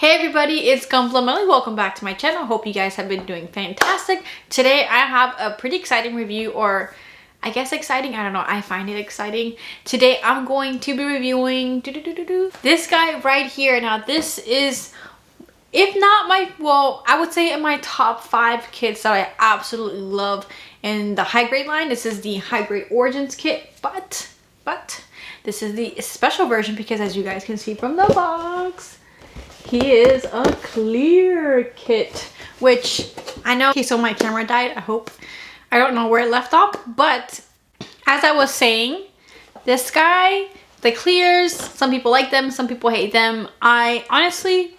Hey everybody, it's Gunplameli. Welcome back to my channel. Hope you guys have been doing fantastic. Today I have a pretty exciting review, or I guess exciting, I don't know, I find it exciting. Today I'm going to be reviewing this guy right here. Now this is, if not my, well, I would say in my top 5 kits that I absolutely love in the high grade line. This is the high grade origins kit, but this is the special version because as you guys can see from the box, he is a clear kit, which I know, okay, so my camera died, I don't know where it left off, but as I was saying, this guy, the clears, some people like them, some people hate them. I honestly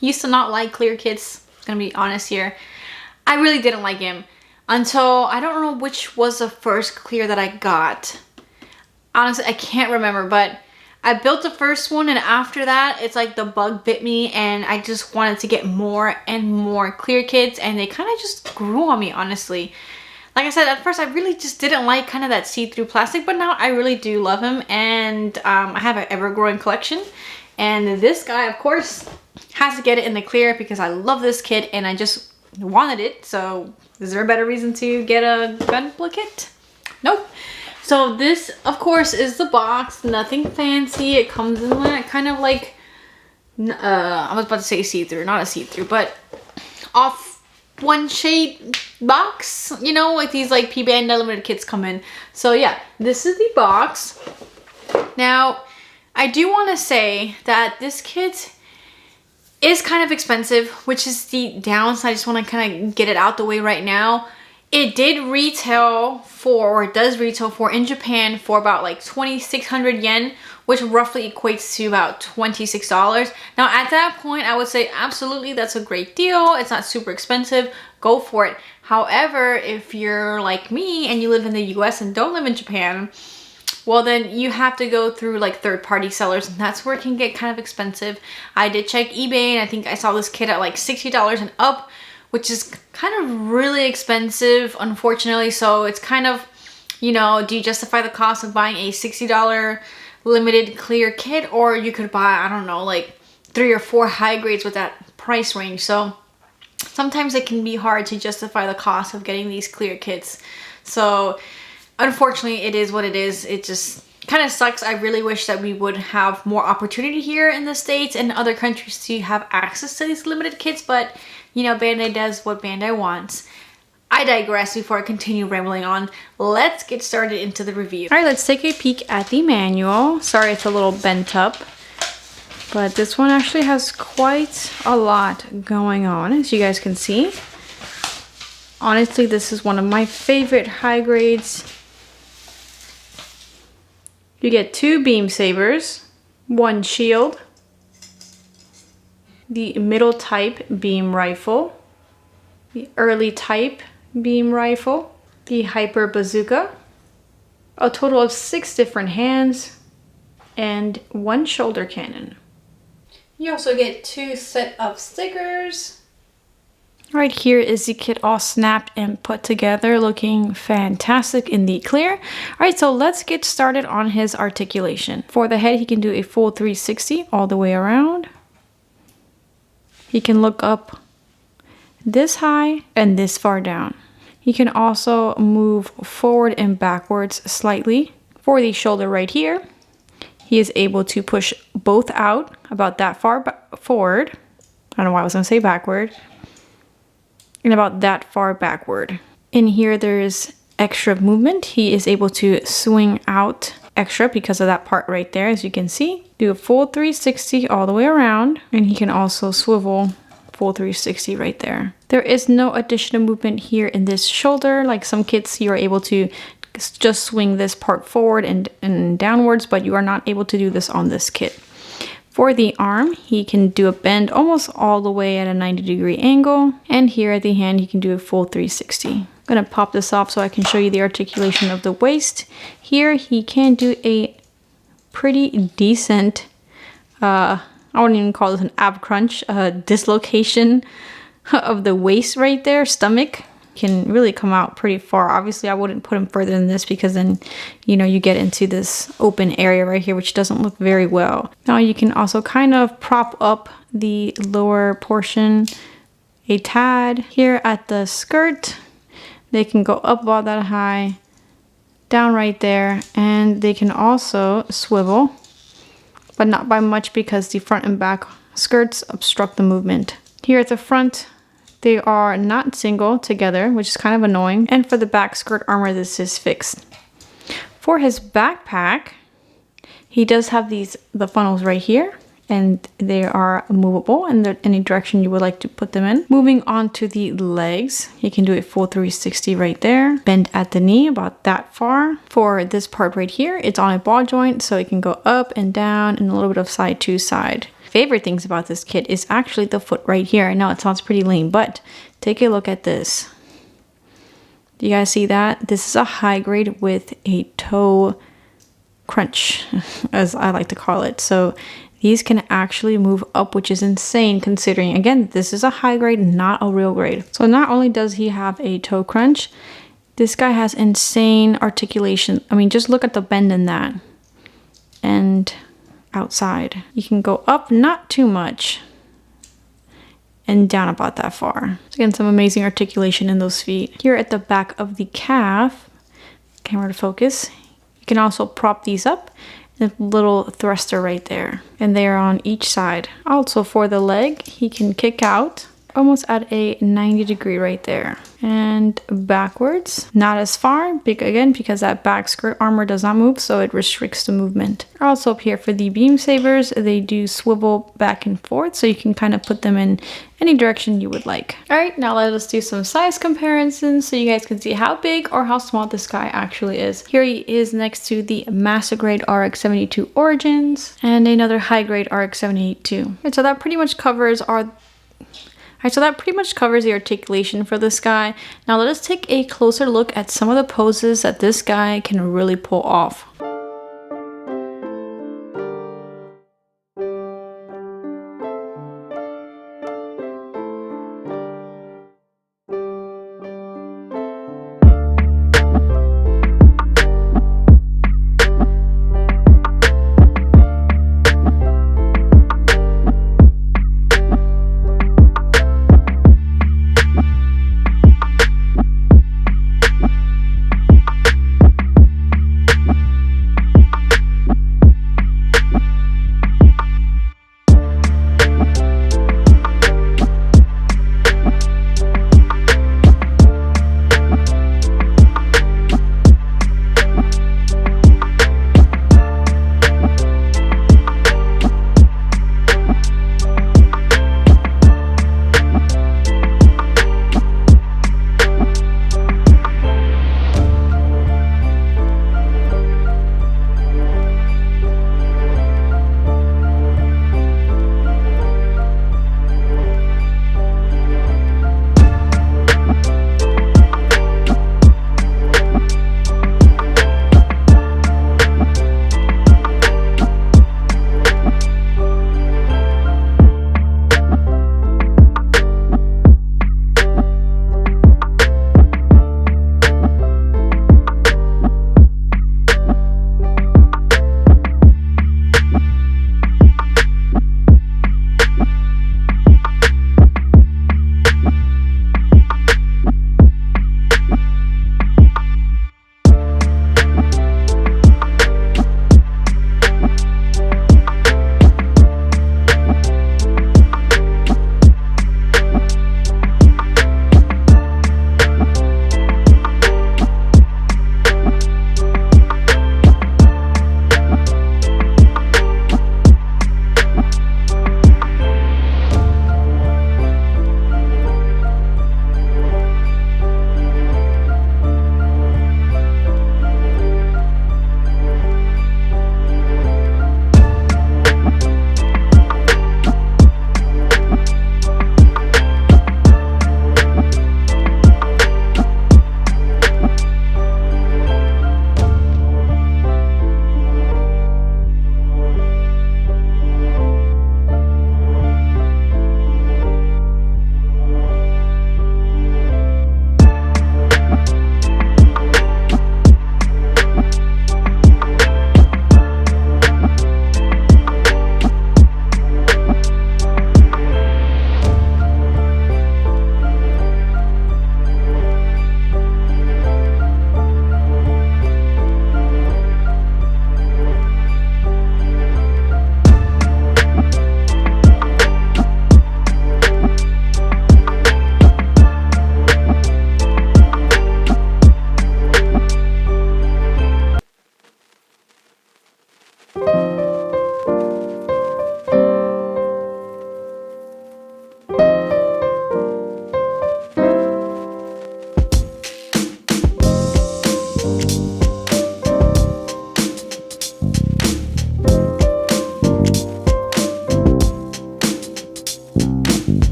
used to not like clear kits, I'm gonna be honest here. I really didn't like him until, I don't know which was the first clear that I got. Honestly, I can't remember, but I built the first one, and after that it's like the bug bit me and I just wanted to get more and more clear kits, and they kind of just grew on me, honestly. Like I said, at first I really just didn't like kind of that see-through plastic, but now I really do love him, and I have an ever-growing collection. And this guy, of course, has to get it in the clear because I love this kit and I just wanted it. So is there a better reason to get a Gunpla kit? Nope. So this, of course, is the box. Nothing fancy. It comes in that kind of like, I was about to say see-through, not a see-through, but off one shade box. You know, like these like P-Band Unlimited kits come in. So yeah, this is the box. Now, I do want to say that this kit is kind of expensive, which is the downside. I just want to kind of get it out the way right now. It did retail for, or it does retail for in Japan for about like 2,600 yen, which roughly equates to about $26. Now at that point, I would say absolutely that's a great deal. It's not super expensive, go for it. However, if you're like me and you live in the US and don't live in Japan, well then you have to go through like third-party sellers, and that's where it can get kind of expensive. I did check eBay and I think I saw this kit at like $60 and up, which is kind of really expensive, unfortunately. So it's kind of, you know, do you justify the cost of buying a $60 limited clear kit, or you could buy, I don't know, like 3 or 4 high grades with that price range. So sometimes it can be hard to justify the cost of getting these clear kits. So unfortunately, it is what it is. It just kind of sucks. I really wish that we would have more opportunity here in the States and other countries to have access to these limited kits, but you know, Bandai does what Bandai wants. I digress before I continue rambling on. Let's get started into the review. All right, let's take a peek at the manual. Sorry, it's a little bent up, but this one actually has quite a lot going on, as you guys can see. Honestly, this is one of my favorite high grades. You get 2 beam sabers, 1 shield, the middle type beam rifle, the early type beam rifle, the hyper bazooka, a total of 6 different hands, and 1 shoulder cannon. You also get 2 set of stickers. Right here is the kit all snapped and put together, looking fantastic in the clear. All right, so let's get started on his articulation. For the head, he can do a full 360 all the way around. He can look up this high and this far down. He can also move forward and backwards slightly. For the shoulder right here, he is able to push both out about that far forward. I don't know why I was going to say backward. And about that far backward. In here, there's extra movement. He is able to swing out extra because of that part right there, as you can see. Do a full 360 all the way around, and he can also swivel full 360 right there. There is no additional movement here in this shoulder. Like some kits, you're able to just swing this part forward and downwards, but you are not able to do this on this kit. For the arm, he can do a bend almost all the way at a 90-degree angle. And here at the hand, he can do a full 360. I'm gonna pop this off so I can show you the articulation of the waist. Here, he can do a pretty decent, I wouldn't even call this an ab crunch, dislocation of the waist right there, stomach. can really come out pretty far. Obviously, I wouldn't put him further than this because then, you know, you get into this open area right here, which doesn't look very well. Now you can also kind of prop up the lower portion a tad here at the skirt. They can go up about that high, down right there, and they can also swivel, but not by much because the front and back skirts obstruct the movement. Here at the front, they are not single together, which is kind of annoying. And for the back skirt armor, this is fixed. For his backpack, he does have the funnels right here, and they are movable in any direction you would like to put them in. Moving on to the legs, you can do a full 360 right there. Bend at the knee about that far. For this part right here, it's on a ball joint, so it can go up and down and a little bit of side to side. Favorite things about this kit is actually the foot right here. I know it sounds pretty lame, but take a look at this. Do you guys see that? This is a high grade with a toe crunch, as I like to call it. So these can actually move up, which is insane considering, again, this is a high grade, not a real grade. So not only does he have a toe crunch, this guy has insane articulation. I mean, just look at the bend in that. And outside, you can go up, not too much, and down about that far. So again, some amazing articulation in those feet. Here at the back of the calf, camera to focus, you can also prop these up. A little thruster right there, and they are on each side. Also for the leg, he can kick out almost at a 90-degree right there, and backwards, not as far, again because that back skirt armor does not move, so it restricts the movement. Also up here for the beam sabers, they do swivel back and forth, so you can kind of put them in any direction you would like. All right, now let us do some size comparisons so you guys can see how big or how small this guy actually is. Here he is next to the master grade RX-78-2 Origins and another high grade RX-78-2. Right, so that pretty much covers the articulation for this guy. Now let us take a closer look at some of the poses that this guy can really pull off.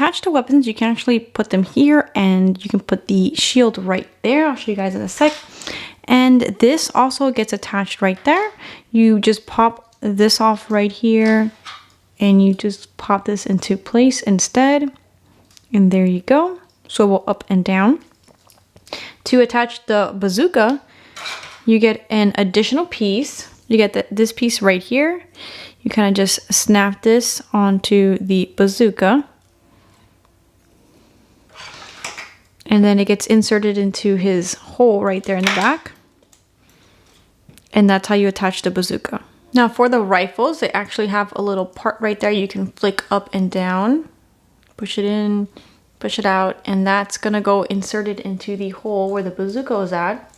attach the weapons, you can actually put them here, and you can put the shield right there. I'll show you guys in a sec. And this also gets attached right there. You just pop this off right here, and you just pop this into place instead. And there you go. Swivel up and down. To attach the bazooka, you get an additional piece. You get this piece right here. You kind of just snap this onto the bazooka. And then it gets inserted into his hole right there in the back. And that's how you attach the bazooka. Now for the rifles, they actually have a little part right there you can flick up and down. Push it in, push it out, and that's gonna go inserted into the hole where the bazooka is at.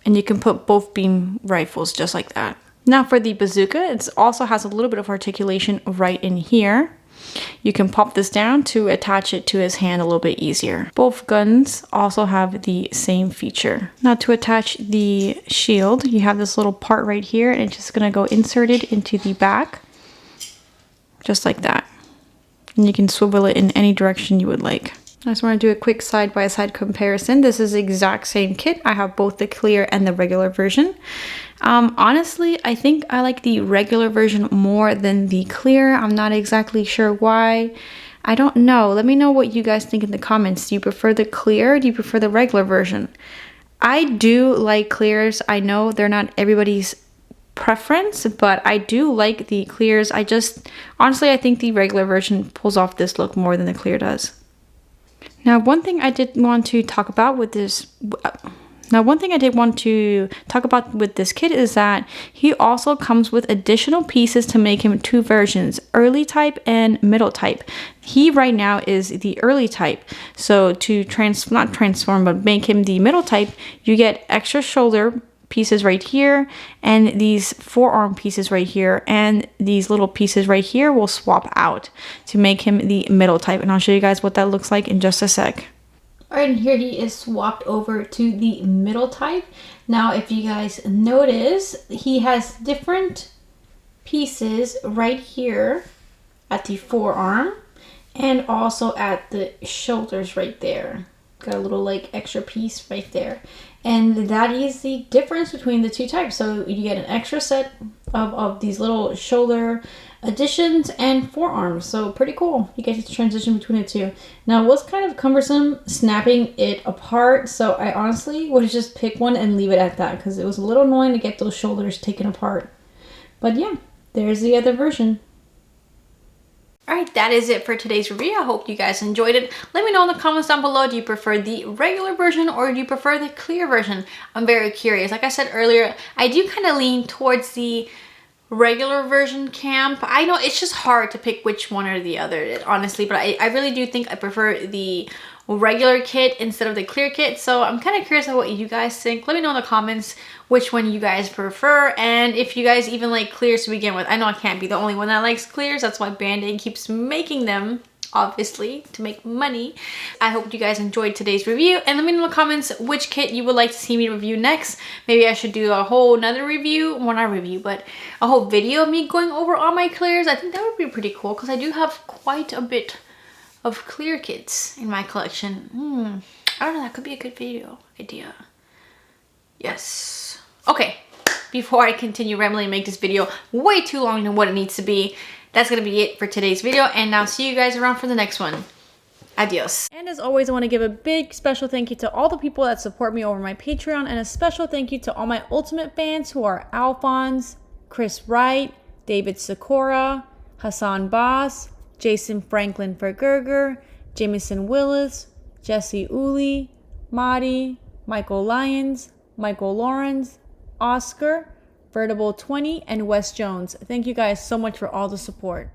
And you can put both beam rifles just like that. Now for the bazooka, it also has a little bit of articulation right in here. You can pop this down to attach it to his hand a little bit easier. Both guns also have the same feature. Now to attach the shield, you have this little part right here, and it's just gonna go inserted into the back, just like that. And you can swivel it in any direction you would like. I just want to do a quick side-by-side comparison. This is the exact same kit. I have both the clear and the regular version. Honestly, I think I like the regular version more than the clear. I'm not exactly sure why. I don't know. Let me know what you guys think in the comments. Do you prefer the clear or do you prefer the regular version? I do like clears. I know they're not everybody's preference, but I do like the clears. Honestly, I think the regular version pulls off this look more than the clear does. Now, one thing I did want to talk about with this kit is that he also comes with additional pieces to make him two versions, early type and middle type. He right now is the early type. So to not transform, but make him the middle type, you get extra shoulder pieces right here, and these forearm pieces right here, and these little pieces right here will swap out to make him the middle type. And I'll show you guys what that looks like in just a sec. Alright, and here he is swapped over to the middle type. Now, if you guys notice, he has different pieces right here at the forearm and also at the shoulders right there. Got a little like extra piece right there. And that is the difference between the two types. So you get an extra set of these little shoulder additions and forearms. So pretty cool. You get to transition between the two. Now it was kind of cumbersome snapping it apart. So I honestly would just pick one and leave it at that, because it was a little annoying to get those shoulders taken apart. But yeah, there's the other version. Alright, that is it for today's review. I hope you guys enjoyed it. Let me know in the comments down below, do you prefer the regular version or do you prefer the clear version? I'm very curious. Like I said earlier, I do kind of lean towards the regular version camp. I know it's just hard to pick which one or the other, honestly, but I really do think I prefer the regular kit instead of the clear kit. So I'm kind of curious about what you guys think. Let me know in the comments which one you guys prefer, and if you guys even like clears to begin with. I know I can't be the only one that likes clears. That's why Band-Aid keeps making them, obviously, to make money. I hope you guys enjoyed today's review, and let me know in the comments which kit you would like to see me review next. Maybe I should do a whole another review, well, not review, but a whole video of me going over all my clears. I think that would be pretty cool, because I do have quite a bit of clear kits in my collection. I don't know, that could be a good video idea. Yes. Okay, before I continue rambling and make this video way too long than what it needs to be, that's gonna be it for today's video, and I'll see you guys around for the next one. Adios. And as always, I want to give a big special thank you to all the people that support me over my Patreon, and a special thank you to all my Ultimate fans who are Alphonse, Chris Wright, David Sikora, Hassan Boss, Jason Franklin Vergerger, Jameson Willis, Jesse Uli, Madi, Michael Lyons, Michael Lawrence, Oscar, Vertable 20, and Wes Jones. Thank you guys so much for all the support.